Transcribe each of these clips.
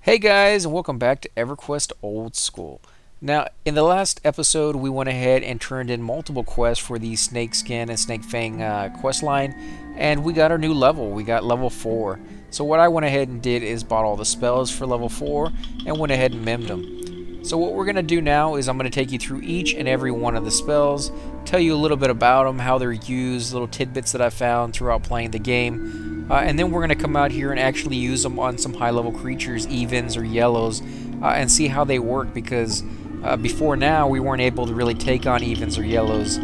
Hey guys, and welcome back to Everquest Old School. Now, in the last episode, we went ahead and turned in multiple quests for the Snakeskin and Snakefang quest line, and we got our new level. We got level 4. So what I went ahead and did is bought all the spells for level 4 and went ahead and mimed them. So what we're going to do now is I'm going to take you through each and every one of the spells, tell you a little bit about them, how they're used, little tidbits that I found throughout playing the game, and then we're going to come out here and actually use them on some high-level creatures, evens or yellows, and see how they work, because before now we weren't able to really take on evens or yellows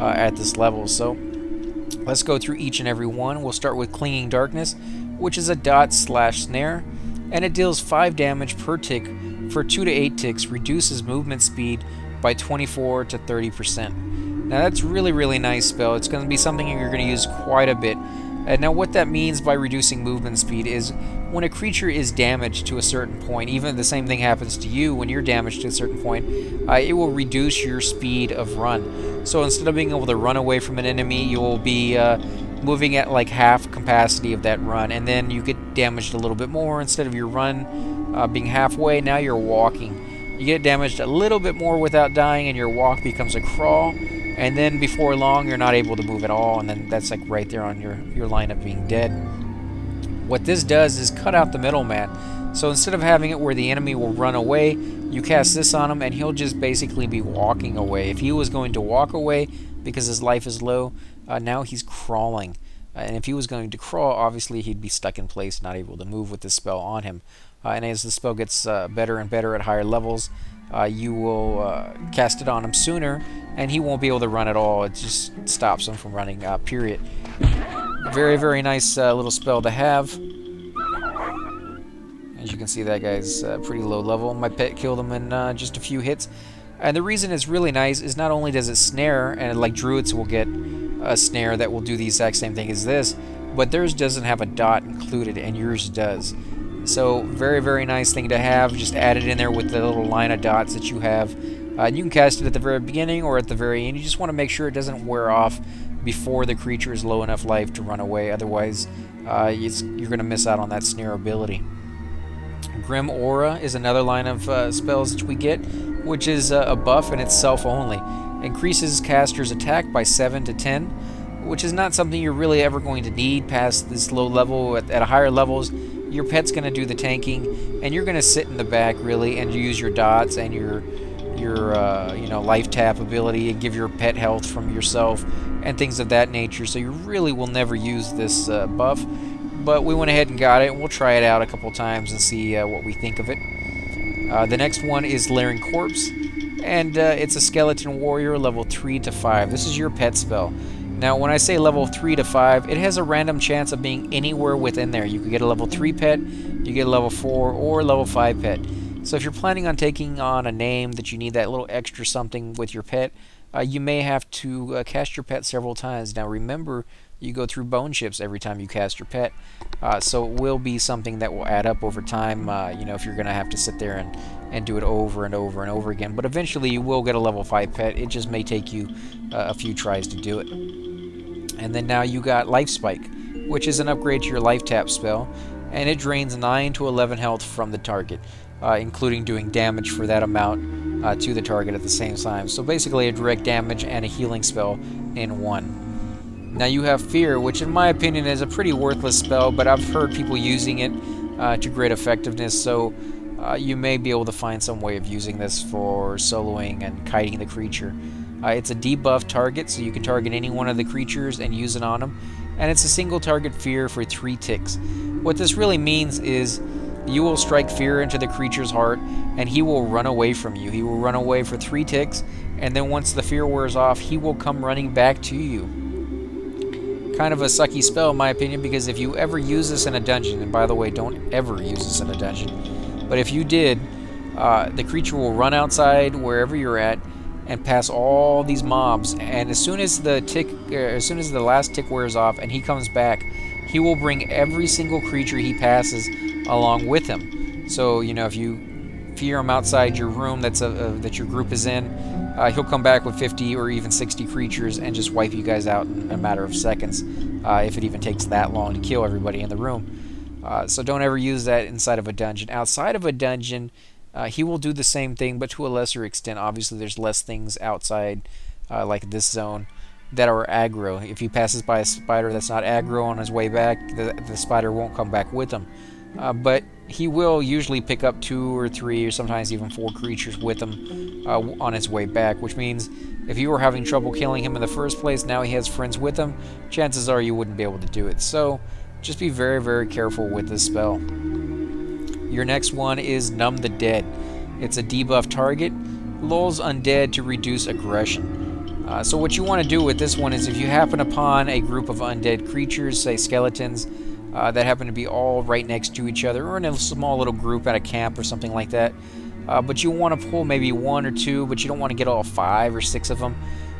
at this level. So let's go through each and every one. We'll start with Clinging Darkness, which is a dot/snare, and it deals 5 damage per tick for 2 to 8 ticks, reduces movement speed by 24 to 30%. Now that's really nice spell. It's going to be something you're going to use quite a bit. And now what that means by reducing movement speed is when a creature is damaged to a certain point, even the same thing happens to you when you're damaged to a certain point, it will reduce your speed of run. So instead of being able to run away from an enemy, you will be moving at like half capacity of that run, and then you get damaged a little bit more. Instead of your run being halfway, now you're walking. You get damaged a little bit more without dying, and your walk becomes a crawl. And then before long, you're not able to move at all, and then that's like right there on your line of being dead. What this does is cut out the middleman. So instead of having it where the enemy will run away, you cast this on him, and he'll just basically be walking away. If he was going to walk away because his life is low, now he's crawling. And if he was going to crawl, obviously he'd be stuck in place, not able to move with this spell on him. And as the spell gets better and better at higher levels, you will cast it on him sooner, and he won't be able to run at all. It just stops him from running, period. Very nice little spell to have. As you can see, that guy's pretty low level. My pet killed him in just a few hits. And the reason it's really nice is not only does it snare, and like druids will get a snare that will do the exact same thing as this, but theirs doesn't have a dot included, and yours does. So very nice thing to have. Just add it in there with the little line of dots that you have. You can cast it at the very beginning or at the very end. You just want to make sure it doesn't wear off before the creature is low enough life to run away. Otherwise, you're going to miss out on that snare ability. Grim Aura is another line of spells that we get, which is a buff, and it's self-only. Increases caster's attack by 7 to 10, which is not something you're really ever going to need past this low level. At higher levels, your pet's going to do the tanking, and you're going to sit in the back really and use your dots and your life tap ability and give your pet health from yourself and things of that nature. So you really will never use this buff, but we went ahead and got it, and we'll try it out a couple times and see what we think of it. The next one is Leering Corpse, and it's a skeleton warrior level 3 to 5. This is your pet spell. Now, when I say level 3 to 5, it has a random chance of being anywhere within there. You could get a level 3 pet, you get a level 4, or level 5 pet. So if you're planning on taking on a name that you need that little extra something with your pet, you may have to cast your pet several times. Now remember, you go through bone chips every time you cast your pet, so it will be something that will add up over time, if you're going to have to sit there and do it over and over and over again. But eventually you will get a level 5 pet. It just may take you a few tries to do it. And then now you got Life Spike, which is an upgrade to your life tap spell, and it drains 9 to 11 health from the target, including doing damage for that amount to the target at the same time. So basically a direct damage and a healing spell in one. Now you have Fear, which in my opinion is a pretty worthless spell, but I've heard people using it to great effectiveness, so you may be able to find some way of using this for soloing and kiting the creature. It's a debuff target, so you can target any one of the creatures and use it on them, and it's a single target Fear for 3 ticks. What this really means is you will strike fear into the creature's heart, and he will run away from you. He will run away for 3 ticks, and then once the fear wears off, he will come running back to you. Kind of a sucky spell in my opinion, because if you ever use this in a dungeon, and by the way, don't ever use this in a dungeon, but if you did, the creature will run outside wherever you're at and pass all these mobs, and as soon as the last tick wears off and he comes back, he will bring every single creature he passes along with him. So if you fear him outside your room that your group is in, he'll come back with 50 or even 60 creatures and just wipe you guys out in a matter of seconds, if it even takes that long to kill everybody in the room. So don't ever use that inside of a dungeon. Outside of a dungeon, he will do the same thing, but to a lesser extent. Obviously, there's less things outside, like this zone, that are aggro. If he passes by a spider that's not aggro on his way back, the spider won't come back with him. But he will usually pick up 2 or 3 or sometimes even 4 creatures with him on his way back, which means if you were having trouble killing him in the first place, now he has friends with him, chances are you wouldn't be able to do it. So just be very, very careful with this spell. Your next one is Numb the Dead. It's a debuff target, lulls undead to reduce aggression. So what you want to do with this one is if you happen upon a group of undead creatures, say skeletons, that happen to be all right next to each other, or in a small little group at a camp or something like that, but you want to pull maybe 1 or 2, but you don't want to get all 5 or 6 of them,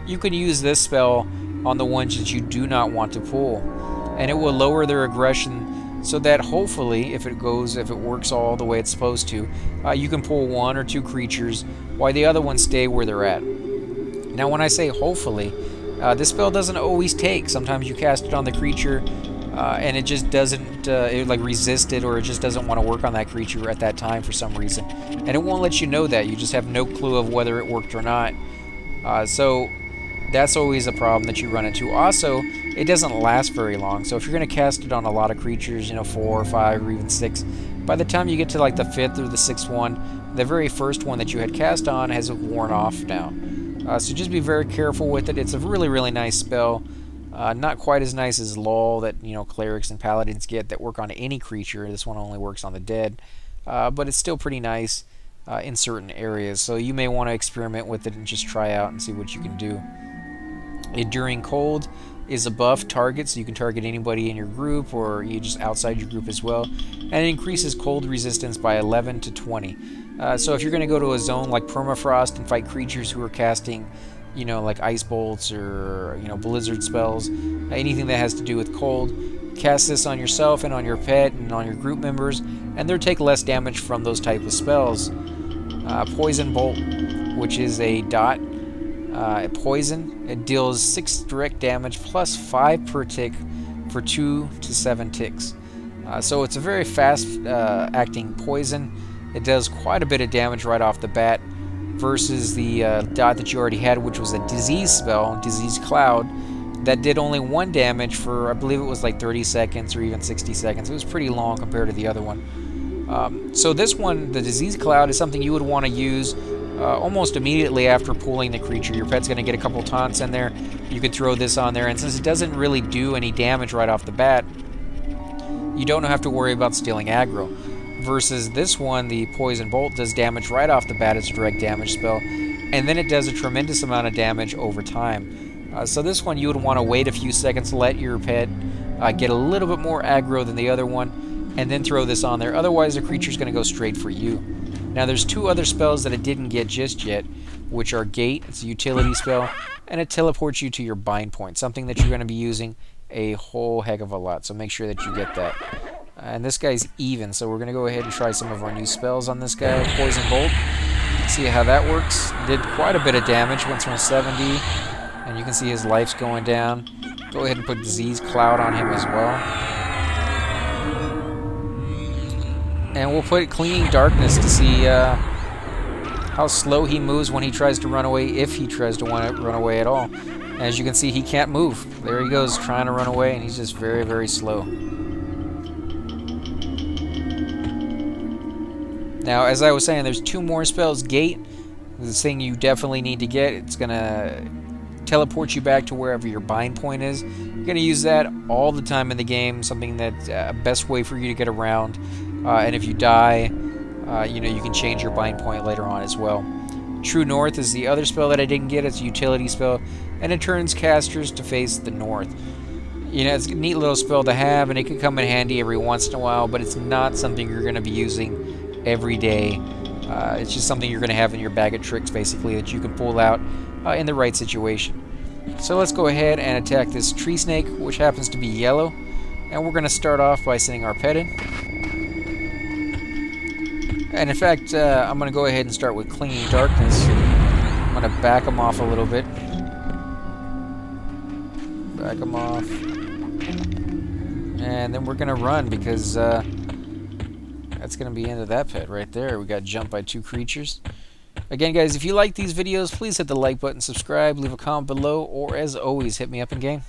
you can use this spell on the ones that you do not want to pull, and it will lower their aggression so that hopefully, if it works all the way it's supposed to, you can pull 1 or 2 creatures while the other ones stay where they're at. Now when I say hopefully, this spell doesn't always take. Sometimes you cast it on the creature and it just doesn't it like resist it, or it just doesn't want to work on that creature at that time for some reason, and it won't let you know that. You just have no clue of whether it worked or not. So that's always a problem that you run into. Also, it doesn't last very long, so if you're going to cast it on a lot of creatures, 4 or 5 or even 6, by the time you get to like the 5th or the 6th one, the very first one that you had cast on has worn off now. So just be very careful with it. It's a really, really nice spell. Not quite as nice as Lull that clerics and paladins get that work on any creature. This one only works on the dead, but it's still pretty nice in certain areas. So you may want to experiment with it and just try out and see what you can do. Enduring Cold is a buff target, so you can target anybody in your group or you just outside your group as well, and it increases cold resistance by 11 to 20. So if you're going to go to a zone like Permafrost and fight creatures who are casting, like ice bolts or, blizzard spells, anything that has to do with cold, cast this on yourself and on your pet and on your group members, and they'll take less damage from those type of spells. Poison Bolt, which is a dot poison. It deals 6 direct damage plus 5 per tick for 2 to 7 ticks. So it's a very fast acting poison. It does quite a bit of damage right off the bat versus the dot that you already had, which was a disease spell, Disease Cloud, that did only 1 damage for, I believe it was like 30 seconds or even 60 seconds. It was pretty long compared to the other one. So this one, the Disease Cloud, is something you would want to use almost immediately after pulling the creature. Your pet's going to get a couple taunts in there. You could throw this on there, and since it doesn't really do any damage right off the bat, you don't have to worry about stealing aggro. Versus this one, the Poison Bolt, does damage right off the bat. It's a direct damage spell, and then it does a tremendous amount of damage over time. So this one, you would want to wait a few seconds, let your pet get a little bit more aggro than the other one, and then throw this on there. Otherwise, the creature's going to go straight for you. Now, there's 2 other spells that it didn't get just yet, which are Gate. It's a utility spell, and it teleports you to your bind point, something that you're going to be using a whole heck of a lot, so make sure that you get that. And this guy's even, so we're going to go ahead and try some of our new spells on this guy. Poison Bolt. See how that works. Did quite a bit of damage, went from 70, and you can see his life's going down. Go ahead and put Disease Cloud on him as well. And we'll put Clinging Darkness to see how slow he moves when he tries to run away, if he tries to run away at all. As you can see, he can't move. There he goes, trying to run away, and he's just very, very slow. Now, as I was saying, there's 2 more spells. Gate, this thing you definitely need to get. It's going to teleport you back to wherever your bind point is. You're going to use that all the time in the game, something that's best way for you to get around. And if you die, you can change your bind point later on as well. True North is the other spell that I didn't get. It's a utility spell, and it turns casters to face the north. It's a neat little spell to have, and it can come in handy every once in a while, but it's not something you're going to be using every day. It's just something you're going to have in your bag of tricks, basically, that you can pull out in the right situation. So let's go ahead and attack this tree snake, which happens to be yellow, and we're going to start off by sending our pet in. And in fact, I'm going to go ahead and start with Clinging Darkness. I'm going to back him off a little bit. Back him off. And then we're going to run because that's going to be the end of that pet right there. We got jumped by 2 creatures. Again, guys, if you like these videos, please hit the like button, subscribe, leave a comment below, or as always, hit me up in game.